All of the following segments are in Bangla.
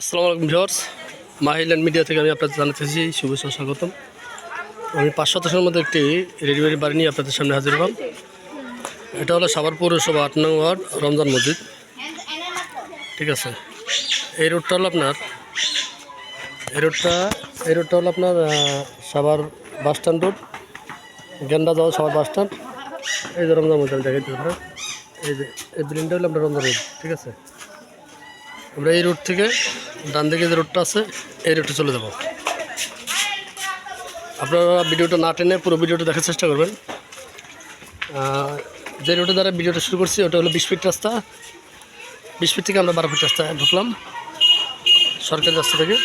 আসসালামু আলাইকুম ভিউয়ার্স, মাহিল্যান্ড মিডিয়া থেকে আমি আপনাদের জানাতেছি শুভেচ্ছা ও স্বাগতম। আমি 500 মধ্যে একটি রেডিমেড বাড়ি নিয়ে আপনাদের সামনে হাজির হলাম। এটা হলো সাভার পৌরসভা 8 নং ওয়ার্ড রমজান মসজিদ। ঠিক আছে, এই রোডটা হলো আপনার সাভার বাস স্ট্যান্ড রোড, গেন্ডা যাওয়া সাভার বাস স্ট্যান্ড। এই যে রমজান মসজিদ দেখাইতে পারেন, এই যে এই বিল্ডিংটা হলো আপনার রমজান রোড। ঠিক আছে, আমরা এই রোড থেকে ডান দিকে যে রোডটা আছে এই রোডে চলে যাব। আপনারা ভিডিওটা না টেনে পুরো ভিডিওটা দেখার চেষ্টা করবেন। যে রোডে দ্বারা ভিডিওটা শুরু করছি ওটা হলো 20 ফিট রাস্তা। 20 ফিট থেকে আমরা 12 ফিট রাস্তায় ঢুকলাম সরকারি রাস্তা থেকে।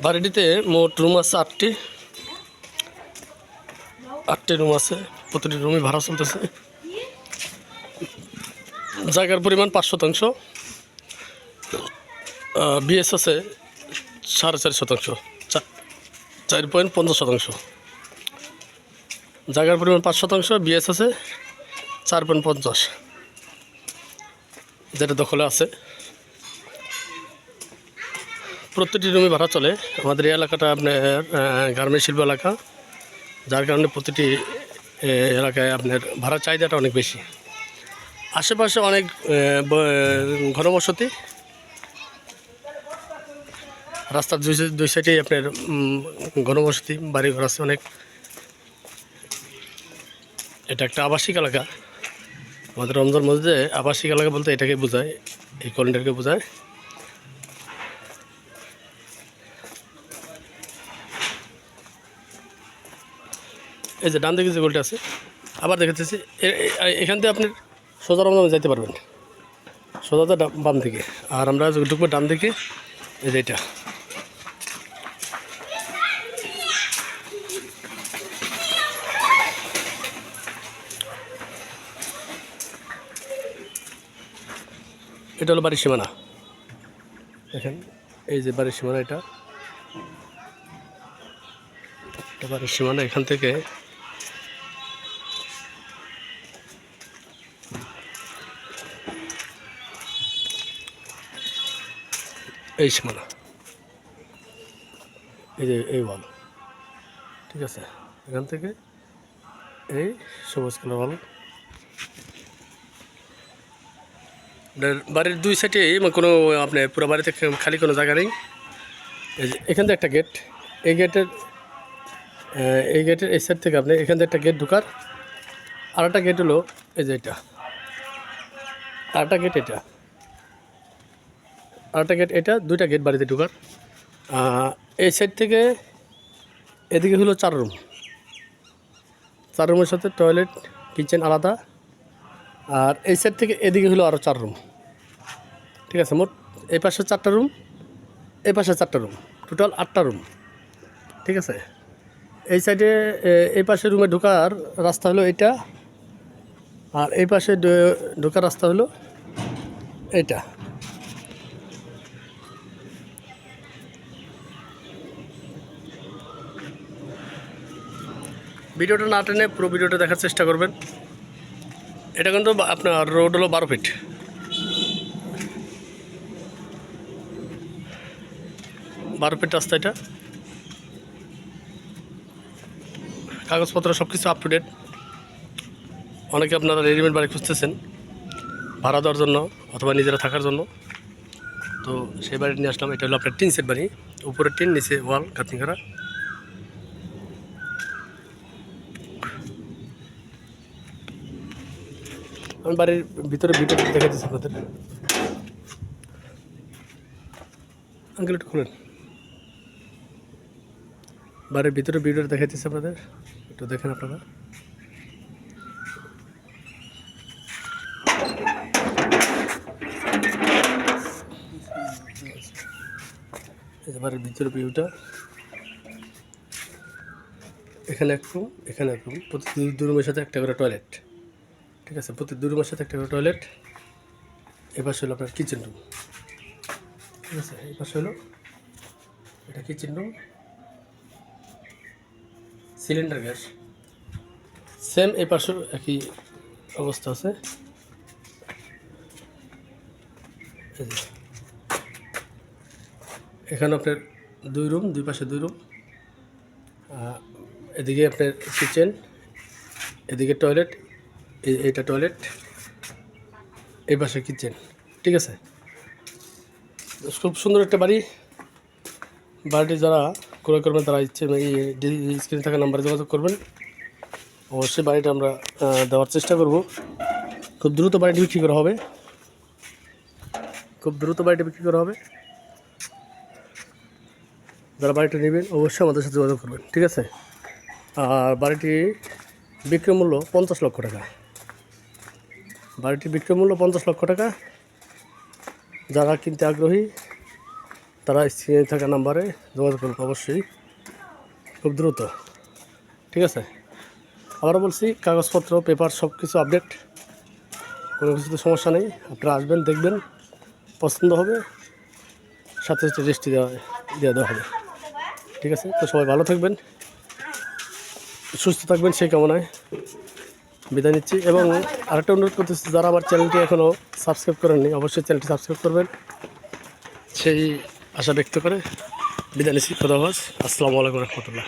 বাড়িটিতে মোট রুম আছে 8টি রুম আছে। প্রতিটি রুমই ভাড়া চলতেছে। জায়গার পরিমাণ 5 শতাংশ, বিএস আছে 4.5 শতাংশ, 4.50 শতাংশ। জায়গার পরিমাণ 5 শতাংশ, বিএস আছে 4.50, যেটা দখলে আছে। প্রতিটি রুমে ভাড়া চলে। আমাদের এই এলাকাটা আপনার গার্মেন্টস শিল্প এলাকা, যার কারণে প্রতিটি এলাকায় আপনার ভাড়ার চাহিদাটা অনেক বেশি। আশেপাশে অনেক ঘনবসতি, রাস্তার দুই সাইডেই আপনার ঘনবসতি, বাড়িঘর আছে অনেক। এটা একটা আবাসিক এলাকা। আমাদের রমজান মসজিদে আবাসিক এলাকা বলতে এটাকে বোঝায়, এই কলোনিটাকে বোঝায়। এই যে ডান দিকে যে গলিটা আছে, আবার দেখেছি এখান থেকে আপনি সোজা রমজানে যাইতে পারবেন, সোজাতে বাম দিকে। আর আমরা ঢুকবো ডান দিকে, এই যে এটা। এটা হলো বাড়ির সীমানা। দেখেন এই যে বাড়ির সীমানা, এটা বাড়ির সীমানা। এখান থেকে এই সীমানা, এই যে এই ওয়াল। ঠিক আছে, এখান থেকে এই সবুজ কালার ওয়াল। বাড়ির দুই সাইডে কোনো আপনার পুরো বাড়িতে খালি কোনো জায়গা নেই। এই যে এখান থেকে একটা গেট, এই গেটের এই সাইড থেকে আপনি এখান থেকে একটা গেট ঢুকার। আর একটা গেট হলো এই যে এটা, আর একটা গেট এটা, আর একটা গেট এটা, দুইটা গেট বাড়িতে ঢুকার। এই সাইড থেকে এদিকে হলো 4 রুম, 4 রুমের সাথে টয়লেট কিচেন আলাদা। আর এই সাইড থেকে এদিকে হলো আরও 4 রুম। ঠিক আছে, মোট এই পাশে 4টা রুম, এই পাশে 4টা রুম, টোটাল 8টা রুম। ঠিক আছে, এই সাইডে এই পাশে রুমে ঢোকার রাস্তা হলো এটা, আর এই পাশে ঢোকার রাস্তা হলো এটা। ভিডিওটা না টেনে পুরো ভিডিওটা দেখার চেষ্টা করবেন। এটা কিন্তু আপনার রোড হলো 12 ফিট। রাস্তা এটা। কাগজপত্র সব কিছু আপ টু ডেট। অনেকে আপনারা রেডিমেড বাড়ি খুঁজতেছেন ভাড়া দেওয়ার জন্য অথবা নিজেরা থাকার জন্য, তো সেই বাড়ি নিয়ে আসলাম। এটা হলো আপনার টিন সেট বাড়ি, উপরে টিন, নিচে ওয়াল গাঁথনি করা। আমি বাড়ির ভিতরে দেখা দিচ্ছি আপনাদের। আঙ্কেল একটু খুলেন, বাড়ির ভিতরে ভিডিওটা দেখাইতেছে আপনাদের, একটু দেখেন আপনারা। এই যে বাড়ির ভিতরে ভিউটা, এখানে এক রুম, এখানে এক রুম, প্রতি 2 রুমের সাথে একটা করে টয়লেট। ঠিক আছে, প্রতি 2 রুমের সাথে একটা করে টয়লেট। এ পাশে হলো আপনার কিচেন রুম। ঠিক আছে, এই পাশে হলো এটা কিচেন রুম। সেম এই পাশেও একই অবস্থা আছে। এই যে, এখানে আপনার 2 রুম, 2 পাশে 2 রুম। এদিকে আপনার কিচেন, এদিকে টয়লেট, এইটা টয়লেট, এই পাশে কিচেন। ঠিক আছে, খুব সুন্দর একটা বাড়ি। বাড়িটি যারা ক্রয় করবেন তারা ইচ্ছে এই স্ক্রিনে থাকা নাম্বারে যোগাযোগ করবেন। অবশ্যই বাড়িটা আমরা দেওয়ার চেষ্টা করব। খুব দ্রুত বাড়িটি বিক্রি করা হবে, খুব দ্রুত বাড়িটি বিক্রি করা হবে। যারা বাড়িটা নেবেন অবশ্যই আমাদের সাথে যোগাযোগ করবেন। ঠিক আছে, আর বাড়িটি বিক্রয় মূল্য 50 লক্ষ টাকা। বাড়িটির বিক্রয় মূল্য 50 লক্ষ টাকা। যারা কিনতে আগ্রহী তারা স্ক্রিনে থাকা নাম্বারে যোগাযোগ করবেন অবশ্যই, খুব দ্রুত। ঠিক আছে, আবারও বলছি, কাগজপত্র পেপার সব কিছু আপডেট, কোনো কিছুতে সমস্যা নেই। আপনারা আসবেন, দেখবেন, পছন্দ হবে, সাথে সাথে রেজিস্ট্রি দেওয়া হবে। ঠিক আছে, তো সবাই ভালো থাকবেন, সুস্থ থাকবেন সেই কামনায় বিদায় নিচ্ছি। এবং আরেকটা অনুরোধ করতেছি, যারা আমার চ্যানেলটি এখনও সাবস্ক্রাইব করেননি অবশ্যই চ্যানেলটি সাবস্ক্রাইব করবেন, সেই আশা ব্যক্ত করে বিদায় নিচ্ছি। খোদা হাফেজ। আসসালামু আলাইকুম রহমতুল্লাহ।